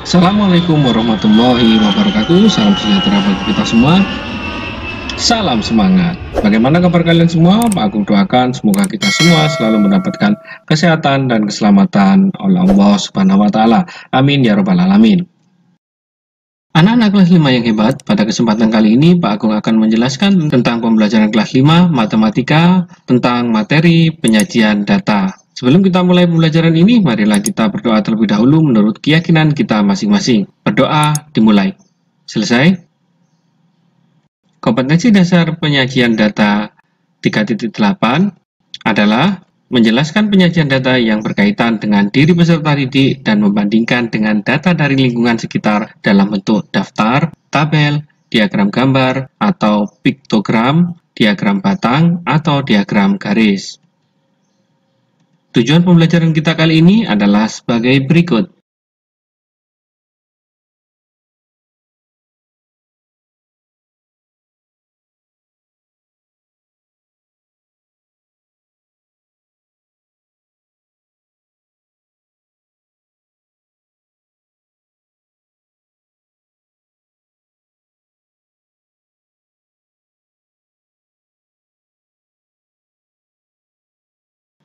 Assalamualaikum warahmatullahi wabarakatuh. Salam sejahtera bagi kita semua. Salam semangat. Bagaimana kabar kalian semua? Pak Agung doakan semoga kita semua selalu mendapatkan kesehatan dan keselamatan oleh Allah Subhanahu wa taala. Amin ya rabbal alamin. Anak-anak kelas 5 yang hebat, pada kesempatan kali ini Pak Agung akan menjelaskan tentang pembelajaran kelas 5 matematika tentang materi penyajian data. Sebelum kita mulai pembelajaran ini, marilah kita berdoa terlebih dahulu menurut keyakinan kita masing-masing. Berdoa dimulai. Selesai? Kompetensi dasar penyajian data 3.8 adalah menjelaskan penyajian data yang berkaitan dengan diri peserta didik dan membandingkan dengan data dari lingkungan sekitar dalam bentuk daftar, tabel, diagram gambar, atau piktogram, diagram batang, atau diagram garis. Tujuan pembelajaran kita kali ini adalah sebagai berikut.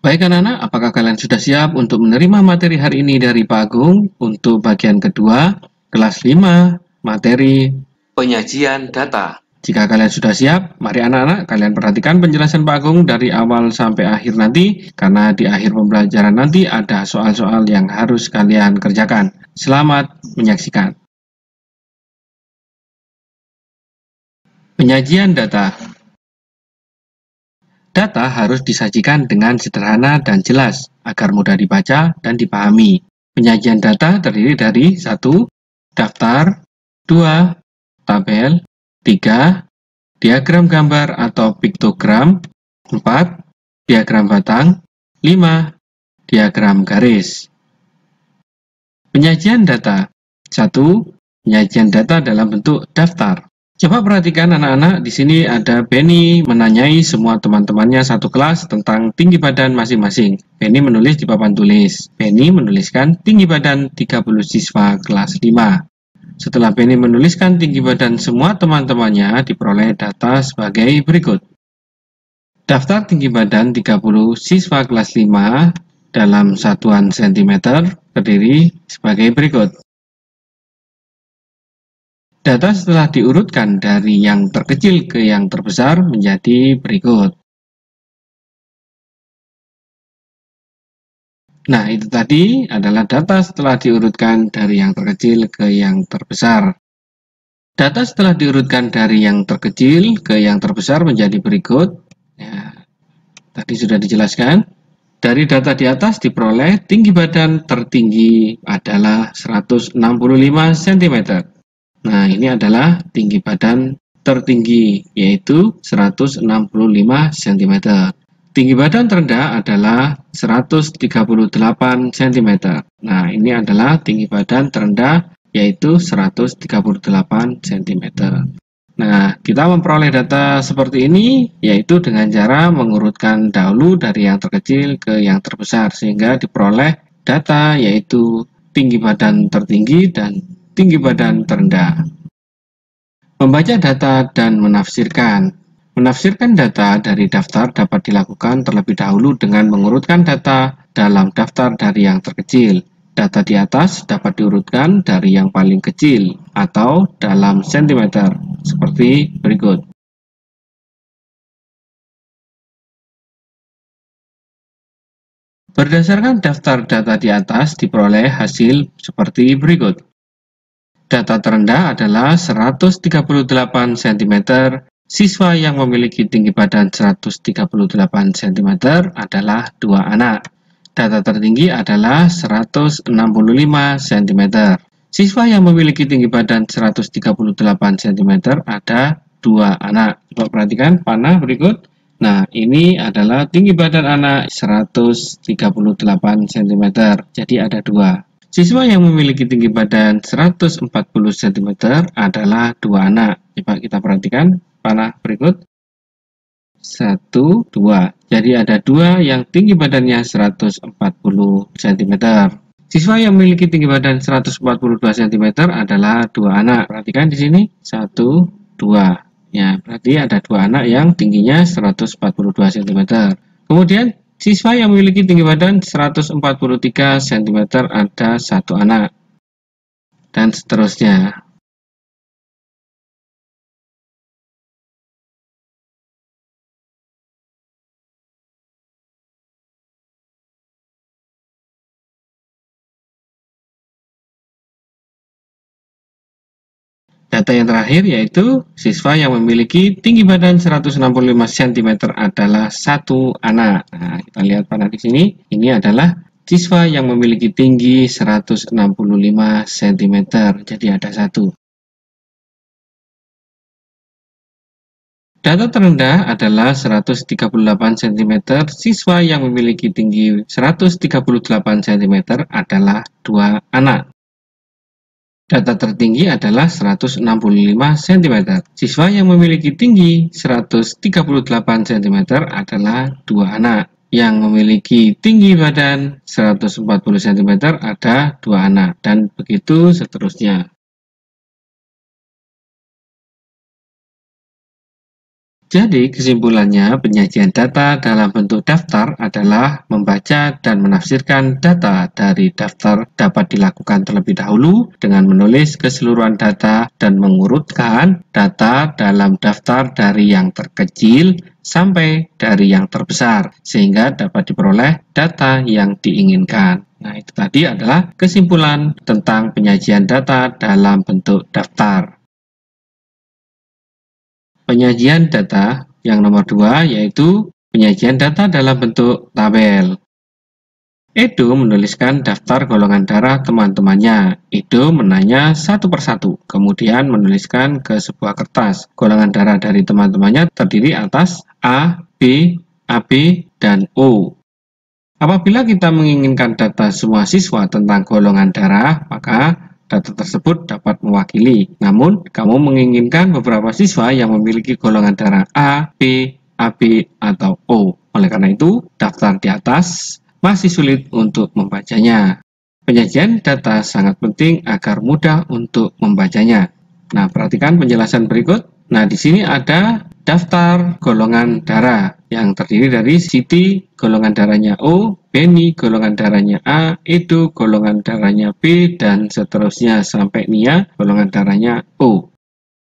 Baik anak-anak, apakah kalian sudah siap untuk menerima materi hari ini dari Pak Agung untuk bagian kedua, kelas 5, materi penyajian data. Jika kalian sudah siap, mari anak-anak kalian perhatikan penjelasan Pak Agung dari awal sampai akhir nanti, karena di akhir pembelajaran nanti ada soal-soal yang harus kalian kerjakan. Selamat menyaksikan. Penyajian data. Data harus disajikan dengan sederhana dan jelas agar mudah dibaca dan dipahami. Penyajian data terdiri dari 1. Daftar, 2. Tabel, 3. Diagram gambar atau piktogram, 4. Diagram batang, 5. Diagram garis. Penyajian data. 1. Penyajian data dalam bentuk daftar. Coba perhatikan anak-anak, di sini ada Benny menanyai semua teman-temannya satu kelas tentang tinggi badan masing-masing. Benny menulis di papan tulis. Benny menuliskan tinggi badan 30 siswa kelas 5. Setelah Benny menuliskan tinggi badan semua teman-temannya, diperoleh data sebagai berikut. Daftar tinggi badan 30 siswa kelas 5 dalam satuan cm terdiri sebagai berikut. Data setelah diurutkan dari yang terkecil ke yang terbesar menjadi berikut. Nah, itu tadi adalah data setelah diurutkan dari yang terkecil ke yang terbesar. Data setelah diurutkan dari yang terkecil ke yang terbesar menjadi berikut. Ya, tadi sudah dijelaskan. Dari data di atas diperoleh tinggi badan tertinggi adalah 165 cm. Nah, ini adalah tinggi badan tertinggi, yaitu 165 cm. Tinggi badan terendah adalah 138 cm. Nah, ini adalah tinggi badan terendah, yaitu 138 cm. Nah, kita memperoleh data seperti ini, yaitu dengan cara mengurutkan dahulu dari yang terkecil ke yang terbesar, sehingga diperoleh data yaitu tinggi badan tertinggi dan tinggi badan terendah. Membaca data dan menafsirkan. Menafsirkan data dari daftar dapat dilakukan terlebih dahulu dengan mengurutkan data dalam daftar dari yang terkecil. Data di atas dapat diurutkan dari yang paling kecil atau dalam sentimeter, seperti berikut. Berdasarkan daftar data di atas diperoleh hasil seperti berikut. Data terendah adalah 138 cm. Siswa yang memiliki tinggi badan 138 cm adalah 2 anak. Data tertinggi adalah 165 cm. Siswa yang memiliki tinggi badan 138 cm ada 2 anak. Coba perhatikan panah berikut. Nah, ini adalah tinggi badan anak 138 cm. Jadi ada 2. Siswa yang memiliki tinggi badan 140 cm adalah 2 anak. Coba kita perhatikan panah berikut. 1, 2. Jadi ada 2 yang tinggi badannya 140 cm. Siswa yang memiliki tinggi badan 142 cm adalah 2 anak. Perhatikan di sini 1, 2. Ya, berarti ada 2 anak yang tingginya 142 cm. Kemudian siswa yang memiliki tinggi badan 143 cm ada 1 anak. Dan seterusnya. Data yang terakhir yaitu siswa yang memiliki tinggi badan 165 cm adalah 1 anak. Nah, kita lihat pada di sini, ini adalah siswa yang memiliki tinggi 165 cm, jadi ada 1. Data terendah adalah 138 cm, siswa yang memiliki tinggi 138 cm adalah 2 anak. Data tertinggi adalah 165 cm. Siswa yang memiliki tinggi 138 cm adalah 2 anak. Yang memiliki tinggi badan 140 cm ada 2 anak. Dan begitu seterusnya. Jadi, kesimpulannya, penyajian data dalam bentuk daftar adalah membaca dan menafsirkan data dari daftar dapat dilakukan terlebih dahulu dengan menulis keseluruhan data dan mengurutkan data dalam daftar dari yang terkecil sampai dari yang terbesar, sehingga dapat diperoleh data yang diinginkan. Nah, itu tadi adalah kesimpulan tentang penyajian data dalam bentuk daftar. Penyajian data yang nomor 2 yaitu penyajian data dalam bentuk tabel. Edo menuliskan daftar golongan darah teman-temannya. Edo menanya satu persatu, kemudian menuliskan ke sebuah kertas. Golongan darah dari teman-temannya terdiri atas A, B, AB, dan O. Apabila kita menginginkan data semua siswa tentang golongan darah, maka data tersebut dapat mewakili. Namun, kamu menginginkan beberapa siswa yang memiliki golongan darah A, B, AB, atau O. Oleh karena itu, daftar di atas masih sulit untuk membacanya. Penyajian data sangat penting agar mudah untuk membacanya. Nah, perhatikan penjelasan berikut. Nah, di sini ada daftar golongan darah yang terdiri dari Siti golongan darahnya O, Beni golongan darahnya A, Edo golongan darahnya B, dan seterusnya sampai Nia golongan darahnya O.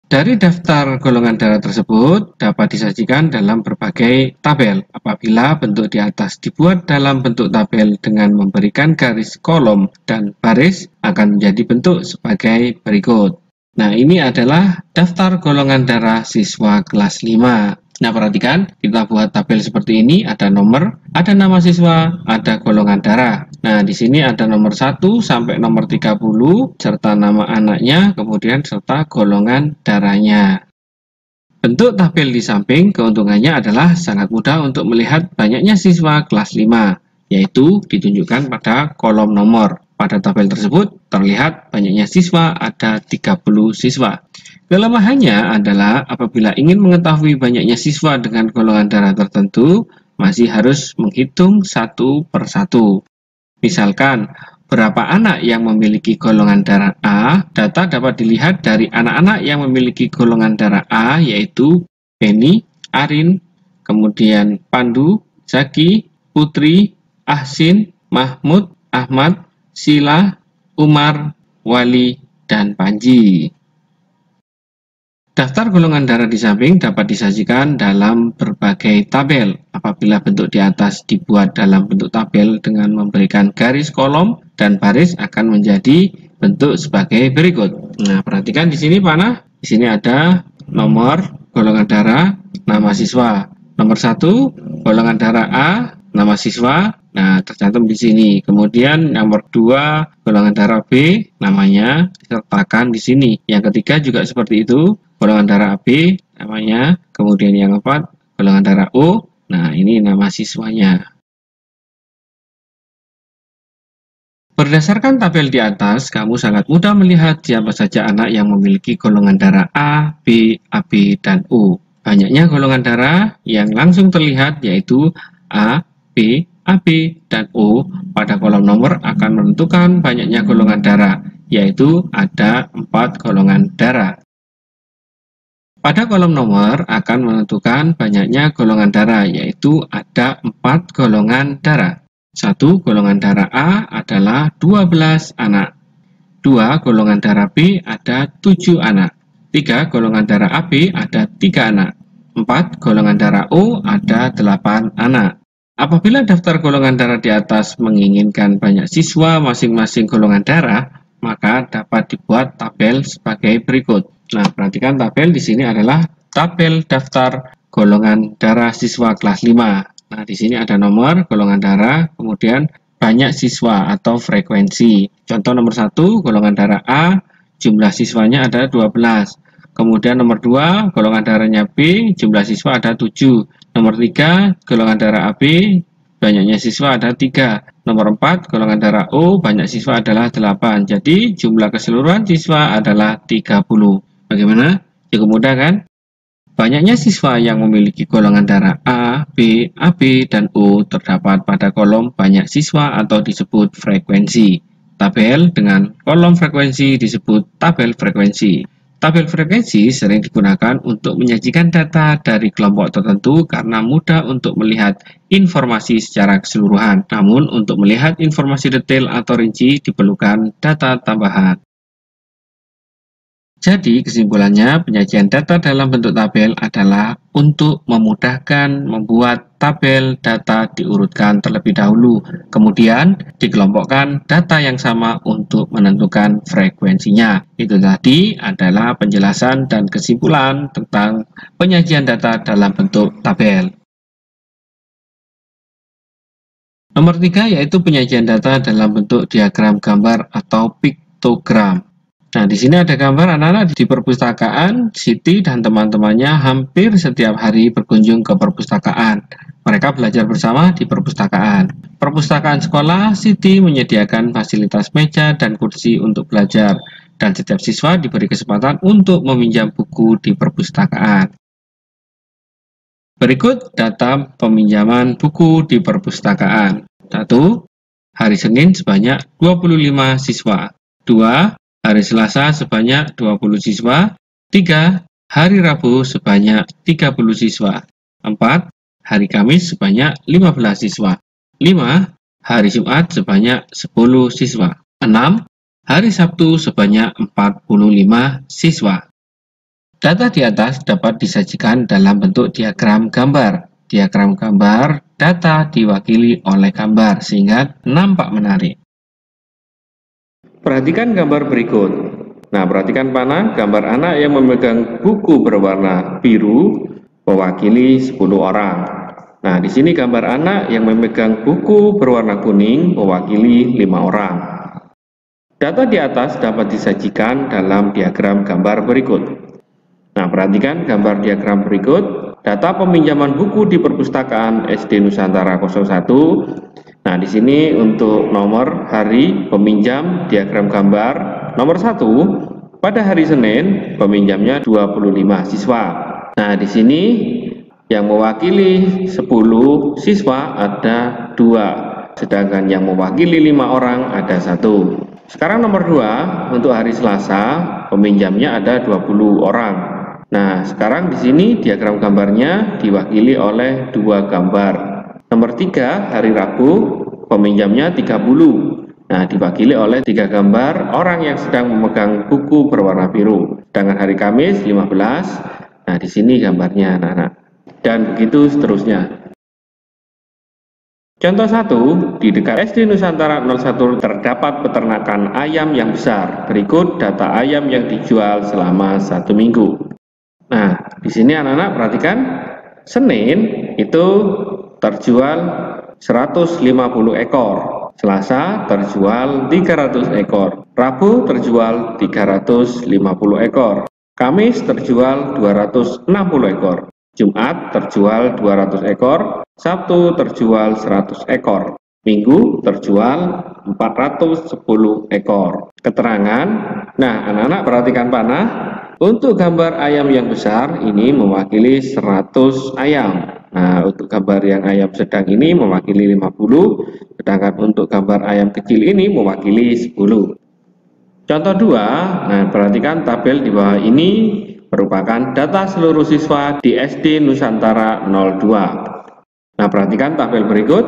Dari daftar golongan darah tersebut dapat disajikan dalam berbagai tabel. Apabila bentuk di atas dibuat dalam bentuk tabel dengan memberikan garis kolom dan baris akan menjadi bentuk sebagai berikut. Nah, ini adalah daftar golongan darah siswa kelas 5. Nah, perhatikan, kita buat tabel seperti ini, ada nomor, ada nama siswa, ada golongan darah. Nah, di sini ada nomor 1 sampai nomor 30, serta nama anaknya, kemudian serta golongan darahnya. Bentuk tabel di samping keuntungannya adalah sangat mudah untuk melihat banyaknya siswa kelas 5, yaitu ditunjukkan pada kolom nomor. Pada tabel tersebut terlihat banyaknya siswa, ada 30 siswa. Kelemahannya adalah apabila ingin mengetahui banyaknya siswa dengan golongan darah tertentu, masih harus menghitung satu per satu. Misalkan, berapa anak yang memiliki golongan darah A, data dapat dilihat dari anak-anak yang memiliki golongan darah A, yaitu Beni, Arin, kemudian Pandu, Zaki, Putri, Ahsin, Mahmud, Ahmad, Sila, Umar, Wali, dan Panji. Daftar golongan darah di samping dapat disajikan dalam berbagai tabel. Apabila bentuk di atas dibuat dalam bentuk tabel dengan memberikan garis kolom dan baris akan menjadi bentuk sebagai berikut. Nah, perhatikan di sini panah. Di sini ada nomor golongan darah, nama siswa. Nomor 1, golongan darah A, nama siswa. Nah, tercantum di sini. Kemudian nomor 2, golongan darah B, namanya disertakan di sini. Yang ketiga juga seperti itu. Golongan darah AB namanya, kemudian yang keempat golongan darah O, nah ini nama siswanya. Berdasarkan tabel di atas, kamu sangat mudah melihat siapa saja anak yang memiliki golongan darah A, B, AB, dan O. Banyaknya golongan darah yang langsung terlihat yaitu A, B, AB, dan O pada kolom nomor akan menentukan banyaknya golongan darah, yaitu ada 4 golongan darah. Pada kolom nomor akan menentukan banyaknya golongan darah, yaitu ada 4 golongan darah. 1. Golongan darah A adalah 12 anak. 2. Golongan darah B ada 7 anak. 3. Golongan darah AB ada 3 anak. 4. Golongan darah O ada 8 anak. Apabila daftar golongan darah di atas menginginkan banyak siswa masing-masing golongan darah, maka dapat dibuat tabel sebagai berikut. Nah, perhatikan tabel di sini adalah tabel daftar golongan darah siswa kelas 5. Nah, di sini ada nomor golongan darah, kemudian banyak siswa atau frekuensi. Contoh nomor 1, golongan darah A, jumlah siswanya ada 12. Kemudian nomor 2, golongan darahnya B, jumlah siswa ada 7. Nomor 3, golongan darah AB, banyaknya siswa ada 3. Nomor 4, golongan darah O, banyak siswa adalah 8. Jadi, jumlah keseluruhan siswa adalah 30. Bagaimana? Cukup mudah kan? Banyaknya siswa yang memiliki golongan darah A, B, AB, dan O terdapat pada kolom banyak siswa atau disebut frekuensi. Tabel dengan kolom frekuensi disebut tabel frekuensi. Tabel frekuensi sering digunakan untuk menyajikan data dari kelompok tertentu karena mudah untuk melihat informasi secara keseluruhan. Namun, untuk melihat informasi detail atau rinci diperlukan data tambahan. Jadi, kesimpulannya, penyajian data dalam bentuk tabel adalah untuk memudahkan membuat tabel data diurutkan terlebih dahulu, kemudian dikelompokkan data yang sama untuk menentukan frekuensinya. Itu tadi adalah penjelasan dan kesimpulan tentang penyajian data dalam bentuk tabel. Nomor 3 yaitu penyajian data dalam bentuk diagram gambar atau piktogram. Nah, di sini ada gambar anak-anak di perpustakaan. Siti dan teman-temannya hampir setiap hari berkunjung ke perpustakaan. Mereka belajar bersama di perpustakaan. Perpustakaan sekolah Siti menyediakan fasilitas meja dan kursi untuk belajar, dan setiap siswa diberi kesempatan untuk meminjam buku di perpustakaan. Berikut data peminjaman buku di perpustakaan. 1. Hari Senin sebanyak 25 siswa. 2. Hari Selasa sebanyak 20 siswa. 3. Hari Rabu sebanyak 30 siswa. 4. Hari Kamis sebanyak 15 siswa. 5. Hari Jumat sebanyak 10 siswa. 6. Hari Sabtu sebanyak 45 siswa. Data di atas dapat disajikan dalam bentuk diagram gambar. Diagram gambar data diwakili oleh gambar sehingga nampak menarik. Perhatikan gambar berikut. Nah, perhatikan panah gambar anak yang memegang buku berwarna biru mewakili 10 orang. Nah, di sini gambar anak yang memegang buku berwarna kuning mewakili 5 orang. Data di atas dapat disajikan dalam diagram gambar berikut. Nah, perhatikan gambar diagram berikut. Data peminjaman buku di perpustakaan SD Nusantara 01. Nah, di sini untuk nomor hari peminjam diagram gambar nomor 1, pada hari Senin peminjamnya 25 siswa. Nah, di sini yang mewakili 10 siswa ada 2, sedangkan yang mewakili 5 orang ada 1. Sekarang nomor 2, untuk hari Selasa peminjamnya ada 20 orang. Nah, sekarang di sini diagram gambarnya diwakili oleh 2 gambar. Nomor 3, hari Rabu, peminjamnya 30. Nah, diwakili oleh 3 gambar orang yang sedang memegang buku berwarna biru. Sedangkan hari Kamis, 15. Nah, di sini gambarnya anak-anak. Dan begitu seterusnya. Contoh 1, di dekat SD Nusantara 01 terdapat peternakan ayam yang besar. Berikut data ayam yang dijual selama 1 minggu. Nah, di sini anak-anak perhatikan, Senin itu terjual 150 ekor, Selasa terjual 300 ekor, Rabu terjual 350 ekor, Kamis terjual 260 ekor, Jumat terjual 200 ekor, Sabtu terjual 100 ekor, Minggu terjual 410 ekor. Keterangan, nah anak-anak perhatikan panah, untuk gambar ayam yang besar ini mewakili 100 ayam. Nah, untuk gambar yang ayam sedang ini mewakili 50, sedangkan untuk gambar ayam kecil ini mewakili 10. Contoh 2, nah perhatikan tabel di bawah ini merupakan data seluruh siswa di SD Nusantara 02. Nah, perhatikan tabel berikut.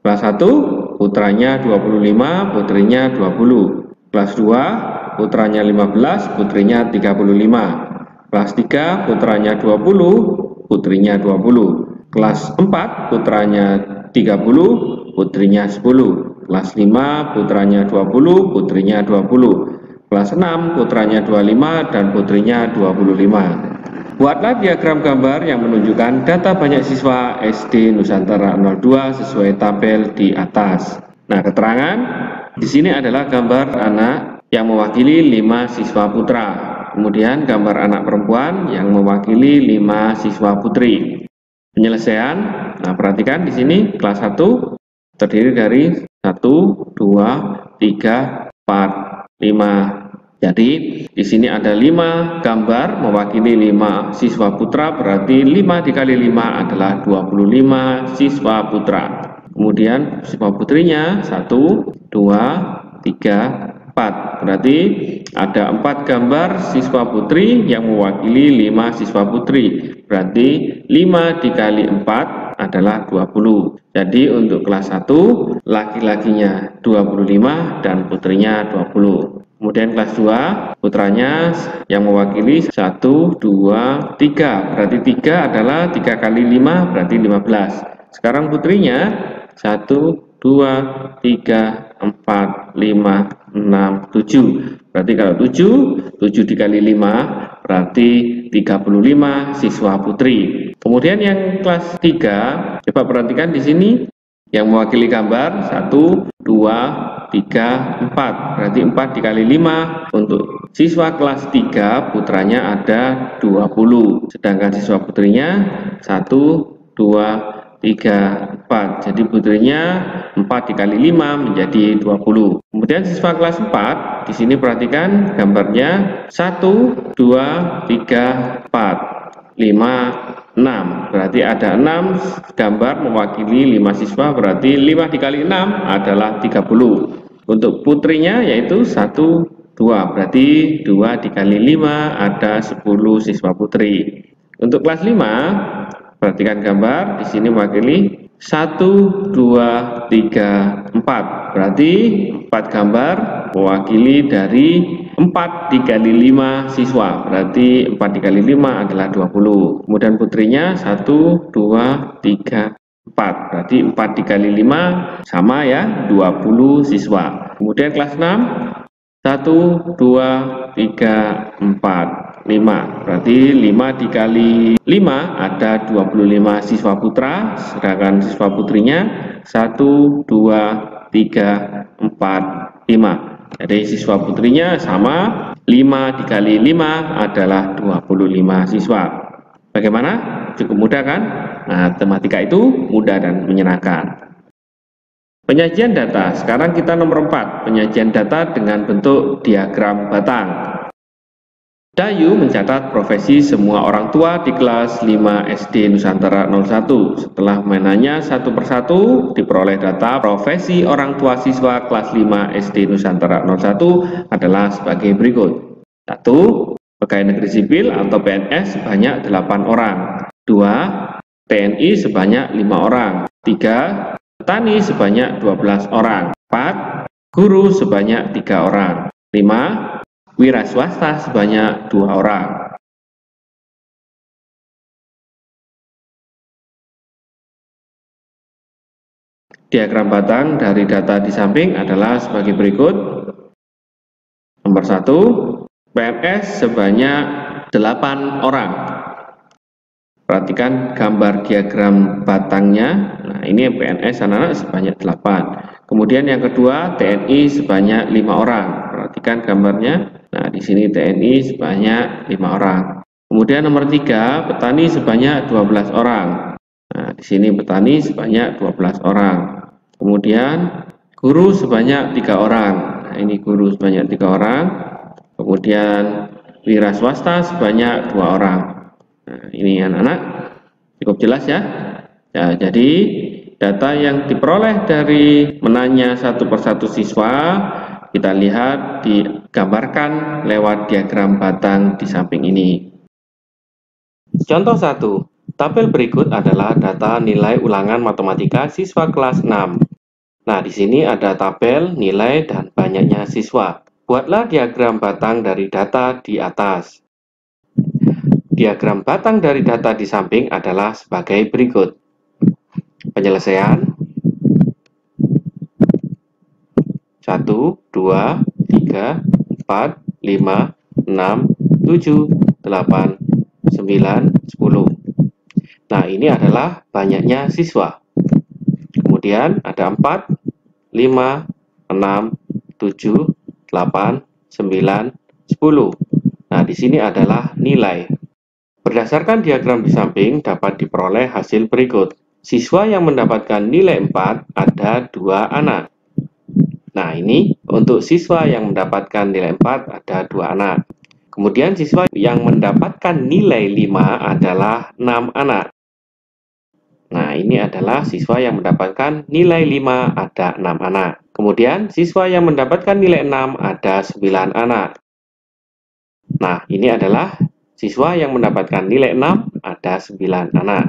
Kelas 1, putranya 25, putrinya 20. Kelas 2, putranya 15, putrinya 35. Kelas 3, putranya 20, putrinya 20. Kelas 4, putranya 30, putrinya 10. Kelas 5, putranya 20, putrinya 20. Kelas 6, putranya 25 dan putrinya 25. Buatlah diagram gambar yang menunjukkan data banyak siswa SD Nusantara 02 sesuai tabel di atas. Nah, keterangan di sini adalah gambar anak yang mewakili 5 siswa putra. Kemudian gambar anak perempuan yang mewakili 5 siswa putri. Penyelesaian, nah perhatikan di sini kelas 1 terdiri dari 1, 2, 3, 4, 5. Jadi di sini ada 5 gambar mewakili 5 siswa putra, berarti 5 dikali 5 adalah 25 siswa putra. Kemudian siswa putrinya 1, 2, 3, 4. Berarti ada 4 gambar siswa putri yang mewakili 5 siswa putri. Berarti 5 dikali 4 adalah 20. Jadi untuk kelas 1 laki-lakinya 25 dan putrinya 20. Kemudian kelas 2 putranya yang mewakili 1, 2, 3. Berarti 3 adalah 3 kali 5 berarti 15. Sekarang putrinya 1, 2, 3, 4, 5, 6, 7. Berarti kalau 7 dikali 5 berarti 35 siswa putri. Kemudian yang kelas 3, coba perhatikan di sini yang mewakili gambar 1, 2, 3, 4. Berarti 4 dikali 5 untuk siswa kelas 3 putranya ada 20. Sedangkan siswa putrinya 1, 2, 3, 4. Jadi putrinya 4 dikali 5 menjadi 20. Kemudian siswa kelas 4, di sini perhatikan gambarnya 1, 2, 3, 4, 5, 6. Berarti ada 6 gambar mewakili 5 siswa, berarti 5 dikali 6 adalah 30. Untuk putrinya yaitu 1, 2. Berarti 2 dikali 5 ada 10 siswa putri. Untuk kelas 5, perhatikan gambar di sini mewakili 1, 2, 3, 4. Berarti 4 gambar mewakili dari 4 dikali 5 siswa. Berarti 4 dikali 5 adalah 20. Kemudian putrinya 1, 2, 3, 4. Berarti 4 dikali 5 sama ya, 20 siswa. Kemudian kelas 6, 1, 2, 3, 4, 5. Berarti 5 dikali 5 ada 25 siswa putra, sedangkan siswa putrinya 1, 2, 3, 4, 5. Jadi siswa putrinya sama, 5 dikali 5 adalah 25 siswa. Bagaimana? Cukup mudah kan? Nah, matematika itu mudah dan menyenangkan. Penyajian data, sekarang kita nomor 4, penyajian data dengan bentuk diagram batang. Dayu mencatat profesi semua orang tua di kelas 5 SD Nusantara 01. Setelah menanya satu persatu, diperoleh data profesi orang tua siswa kelas 5 SD Nusantara 01 adalah sebagai berikut. 1. Pegawai negeri sipil atau PNS sebanyak 8 orang. 2. TNI sebanyak 5 orang. 3. Petani sebanyak 12 orang. 4. Guru sebanyak 3 orang. 5. Wira swasta sebanyak 2 orang. Diagram batang dari data di samping adalah sebagai berikut. Nomor 1, PNS sebanyak 8 orang. Perhatikan gambar diagram batangnya. Nah, ini PNS anak-anak sebanyak 8. Kemudian yang kedua, TNI sebanyak 5 orang. Perhatikan gambarnya. Nah, di sini TNI sebanyak 5 orang. Kemudian nomor 3, petani sebanyak 12 orang. Nah, di sini petani sebanyak 12 orang. Kemudian guru sebanyak 3 orang. Nah, ini guru sebanyak 3 orang. Kemudian wira swasta sebanyak 2 orang. Nah, ini anak-anak. Cukup jelas ya? Ya, jadi data yang diperoleh dari menanya satu persatu siswa kita lihat digambarkan lewat diagram batang di samping ini. Contoh 1. Tabel berikut adalah data nilai ulangan matematika siswa kelas 6. Nah, di sini ada tabel, nilai, dan banyaknya siswa. Buatlah diagram batang dari data di atas. Diagram batang dari data di samping adalah sebagai berikut. Penyelesaian 1, 2, 3, 4, 5, 6, 7, 8, 9, 10. Nah, ini adalah banyaknya siswa. Kemudian ada 4, 5, 6, 7, 8, 9, 10. Nah, di sini adalah nilai. Berdasarkan diagram di samping dapat diperoleh hasil berikut. Siswa yang mendapatkan nilai 4 ada 2 anak. Nah, ini untuk siswa yang mendapatkan nilai 4 ada 2 anak. Kemudian siswa yang mendapatkan nilai 5 adalah 6 anak. Nah, ini adalah siswa yang mendapatkan nilai 5 ada 6 anak. Kemudian siswa yang mendapatkan nilai 6 ada 9 anak. Nah, ini adalah siswa yang mendapatkan nilai 6 ada 9 anak.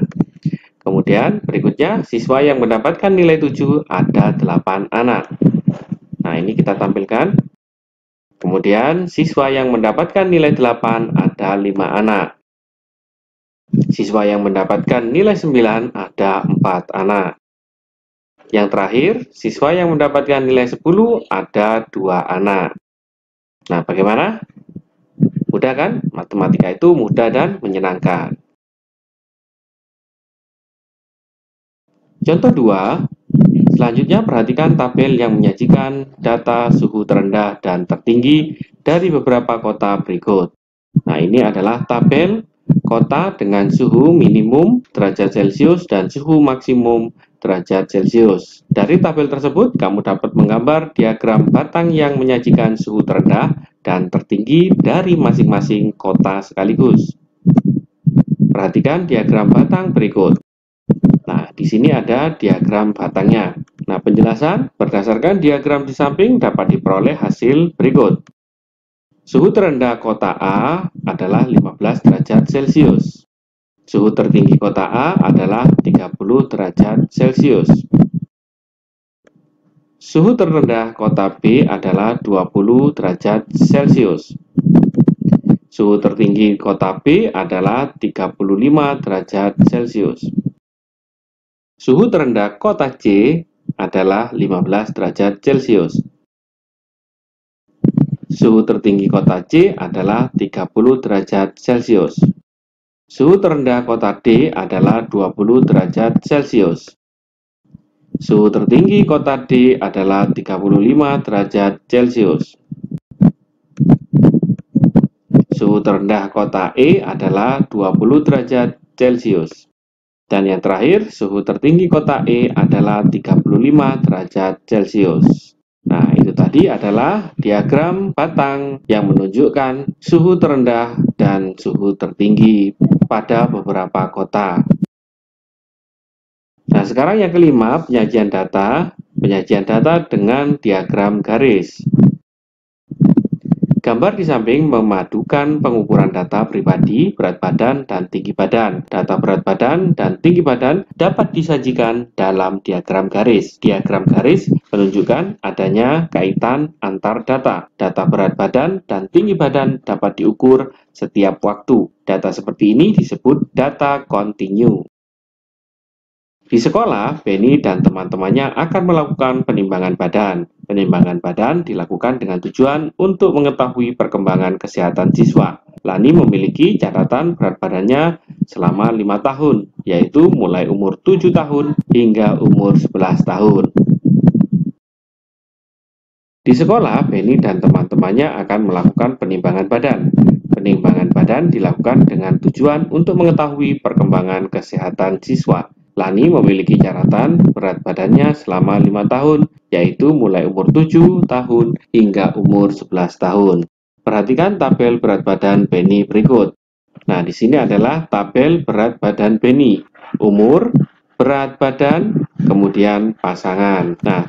Kemudian berikutnya siswa yang mendapatkan nilai 7 ada 8 anak. Nah, ini kita tampilkan. Kemudian siswa yang mendapatkan nilai 8 ada 5 anak. Siswa yang mendapatkan nilai 9 ada 4 anak. Yang terakhir, siswa yang mendapatkan nilai 10 ada 2 anak. Nah, bagaimana? Mudah kan? Matematika itu mudah dan menyenangkan. Contoh 2, selanjutnya perhatikan tabel yang menyajikan data suhu terendah dan tertinggi dari beberapa kota berikut. Nah, ini adalah tabel kota dengan suhu minimum derajat Celcius dan suhu maksimum derajat Celcius. Dari tabel tersebut, kamu dapat menggambar diagram batang yang menyajikan suhu terendah dan tertinggi dari masing-masing kota sekaligus. Perhatikan diagram batang berikut. Nah, di sini ada diagram batangnya. Nah, penjelasan berdasarkan diagram di samping dapat diperoleh hasil berikut. Suhu terendah kota A adalah 15 derajat Celcius. Suhu tertinggi kota A adalah 30 derajat Celcius. Suhu terendah kota B adalah 20 derajat Celcius. Suhu tertinggi kota B adalah 35 derajat Celcius. Suhu terendah kota C adalah 15 derajat Celcius. Suhu tertinggi kota C adalah 30 derajat Celcius. Suhu terendah kota D adalah 20 derajat Celcius. Suhu tertinggi kota D adalah 35 derajat Celcius. Suhu terendah kota E adalah 20 derajat Celcius. Dan yang terakhir, suhu tertinggi kota E adalah 35 derajat Celcius. Nah, itu tadi adalah diagram batang yang menunjukkan suhu terendah dan suhu tertinggi pada beberapa kota. Nah, sekarang yang kelima, penyajian data. Penyajian data dengan diagram garis. Gambar di samping memadukan pengukuran data pribadi, berat badan, dan tinggi badan. Data berat badan dan tinggi badan dapat disajikan dalam diagram garis. Diagram garis menunjukkan adanya kaitan antar data. Data berat badan dan tinggi badan dapat diukur setiap waktu. Data seperti ini disebut data kontinu. Di sekolah, Benny dan teman-temannya akan melakukan penimbangan badan. Penimbangan badan dilakukan dengan tujuan untuk mengetahui perkembangan kesehatan siswa. Lani memiliki catatan berat badannya selama 5 tahun, yaitu mulai umur 7 tahun hingga umur 11 tahun. Di sekolah, Benny dan teman-temannya akan melakukan penimbangan badan. Penimbangan badan dilakukan dengan tujuan untuk mengetahui perkembangan kesehatan siswa. Lani memiliki catatan berat badannya selama 5 tahun, yaitu mulai umur 7 tahun hingga umur 11 tahun. Perhatikan tabel berat badan Benny berikut. Nah, di sini adalah tabel berat badan Benny. umur, berat badan, kemudian pasangan. Nah,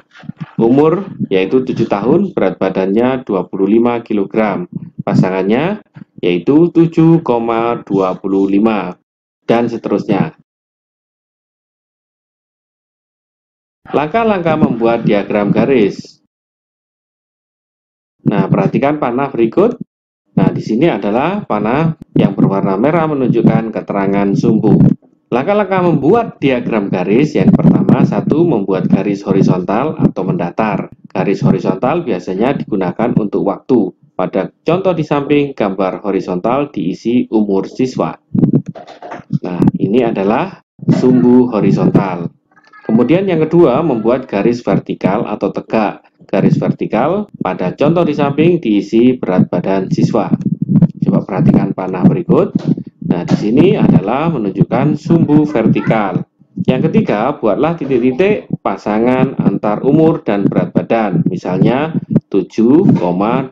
umur yaitu 7 tahun, berat badannya 25 kg. Pasangannya yaitu 7,25 dan seterusnya. Langkah-langkah membuat diagram garis. Nah, perhatikan panah berikut. Nah, di sini adalah panah yang berwarna merah menunjukkan keterangan sumbu. Langkah-langkah membuat diagram garis yang pertama, satu, membuat garis horizontal atau mendatar. Garis horizontal biasanya digunakan untuk waktu. Pada contoh di samping, gambar horizontal diisi umur siswa. Nah, ini adalah sumbu horizontal. Kemudian yang kedua, membuat garis vertikal atau tegak. Garis vertikal pada contoh di samping diisi berat badan siswa. Coba perhatikan panah berikut. Nah, di sini adalah menunjukkan sumbu vertikal. Yang ketiga, buatlah titik-titik pasangan antar umur dan berat badan. Misalnya 7,25.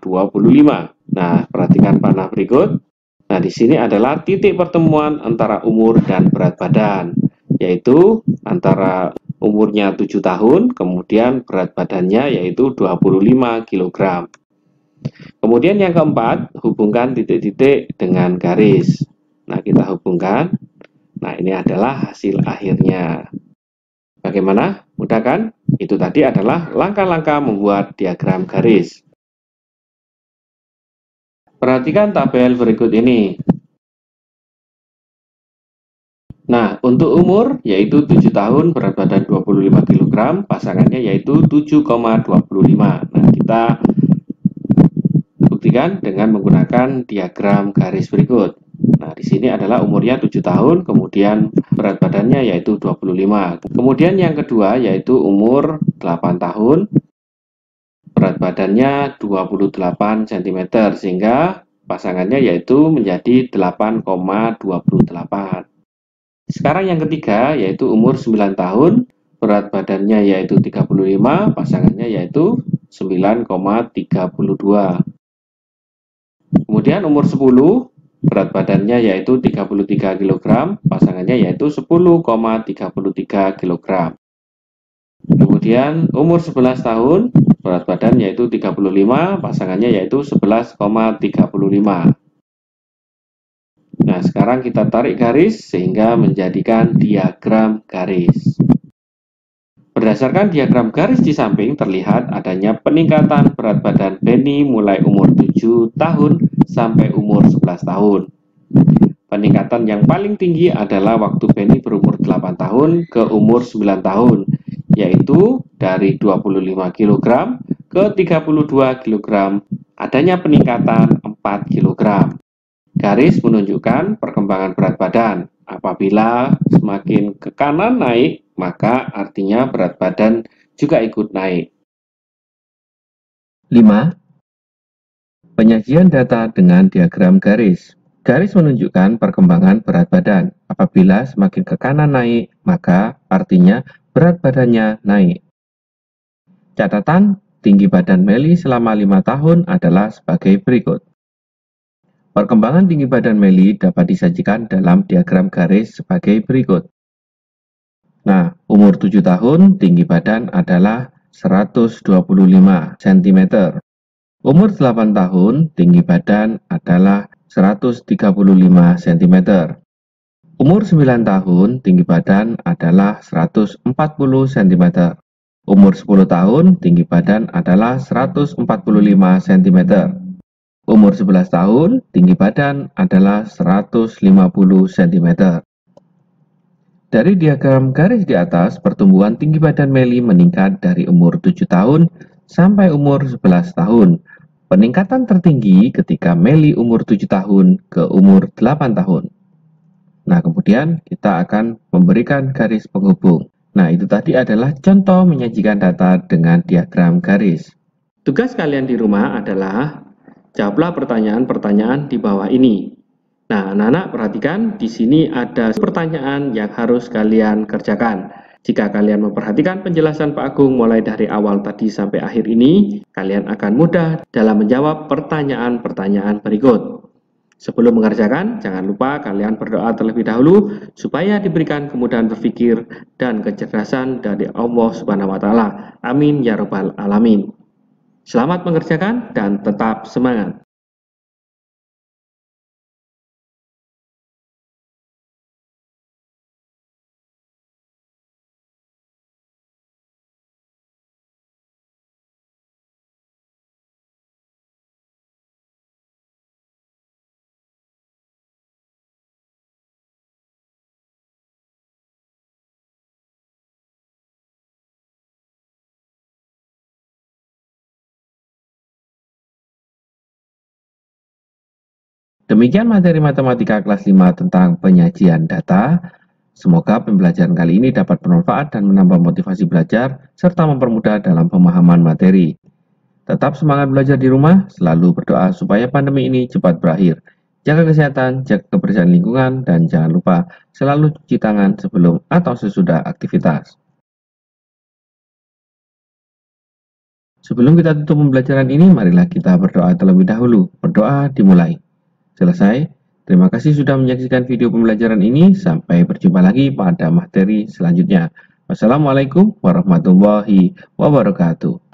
Nah, perhatikan panah berikut. Nah, di sini adalah titik pertemuan antara umur dan berat badan, yaitu antara umurnya 7 tahun, kemudian berat badannya yaitu 25 kg. Kemudian yang keempat, hubungkan titik-titik dengan garis. Nah, kita hubungkan. Nah, ini adalah hasil akhirnya. Bagaimana? Mudah kan? Itu tadi adalah langkah-langkah membuat diagram garis. Perhatikan tabel berikut ini. Nah, untuk umur yaitu 7 tahun, berat badan 25 kg, pasangannya yaitu 7,25. Nah, kita buktikan dengan menggunakan diagram garis berikut. Nah, di sini adalah umurnya 7 tahun, kemudian berat badannya yaitu 25. Kemudian yang kedua yaitu umur 8 tahun, berat badannya 28 cm, sehingga pasangannya yaitu menjadi 8,28. Sekarang yang ketiga yaitu umur 9 tahun, berat badannya yaitu 35, pasangannya yaitu 9,32. Kemudian umur 10, berat badannya yaitu 33 kg, pasangannya yaitu 10,33 kg. Kemudian umur 11 tahun, berat badan yaitu 35, pasangannya yaitu 11,35. Nah, sekarang kita tarik garis sehingga menjadikan diagram garis. Berdasarkan diagram garis di samping terlihat adanya peningkatan berat badan Benny mulai umur 7 tahun sampai umur 11 tahun. Peningkatan yang paling tinggi adalah waktu Benny berumur 8 tahun ke umur 9 tahun, yaitu dari 25 kg ke 32 kg, adanya peningkatan 4 kg. Garis menunjukkan perkembangan berat badan. Apabila semakin ke kanan naik, maka artinya berat badan juga ikut naik. 5. Penyajian data dengan diagram garis. Garis menunjukkan perkembangan berat badan. Apabila semakin ke kanan naik, maka artinya berat badannya naik. Catatan, tinggi badan Meli selama 5 tahun adalah sebagai berikut. Perkembangan tinggi badan Meli dapat disajikan dalam diagram garis sebagai berikut. Nah, umur 7 tahun, tinggi badan adalah 125 cm. Umur 8 tahun, tinggi badan adalah 135 cm. Umur 9 tahun, tinggi badan adalah 140 cm. Umur 10 tahun, tinggi badan adalah 145 cm. Umur 11 tahun, tinggi badan adalah 150 cm. Dari diagram garis di atas, pertumbuhan tinggi badan Meli meningkat dari umur 7 tahun sampai umur 11 tahun. Peningkatan tertinggi ketika Meli umur 7 tahun ke umur 8 tahun. Nah, kemudian kita akan memberikan garis penghubung. Nah, itu tadi adalah contoh menyajikan data dengan diagram garis. Tugas kalian di rumah adalah jawablah pertanyaan-pertanyaan di bawah ini. Nah, anak-anak perhatikan, di sini ada pertanyaan yang harus kalian kerjakan. Jika kalian memperhatikan penjelasan Pak Agung mulai dari awal tadi sampai akhir ini, kalian akan mudah dalam menjawab pertanyaan-pertanyaan berikut. Sebelum mengerjakan, jangan lupa kalian berdoa terlebih dahulu supaya diberikan kemudahan berpikir dan kecerdasan dari Allah Subhanahu wa taala. Amin ya rabbal alamin. Selamat mengerjakan dan tetap semangat. Demikian materi matematika kelas 5 tentang penyajian data. Semoga pembelajaran kali ini dapat bermanfaat dan menambah motivasi belajar serta mempermudah dalam pemahaman materi. Tetap semangat belajar di rumah, selalu berdoa supaya pandemi ini cepat berakhir. Jaga kesehatan, jaga kebersihan lingkungan, dan jangan lupa selalu cuci tangan sebelum atau sesudah aktivitas. Sebelum kita tutup pembelajaran ini, marilah kita berdoa terlebih dahulu. Berdoa dimulai. Selesai. Terima kasih sudah menyaksikan video pembelajaran ini. Sampai berjumpa lagi pada materi selanjutnya. Wassalamualaikum warahmatullahi wabarakatuh.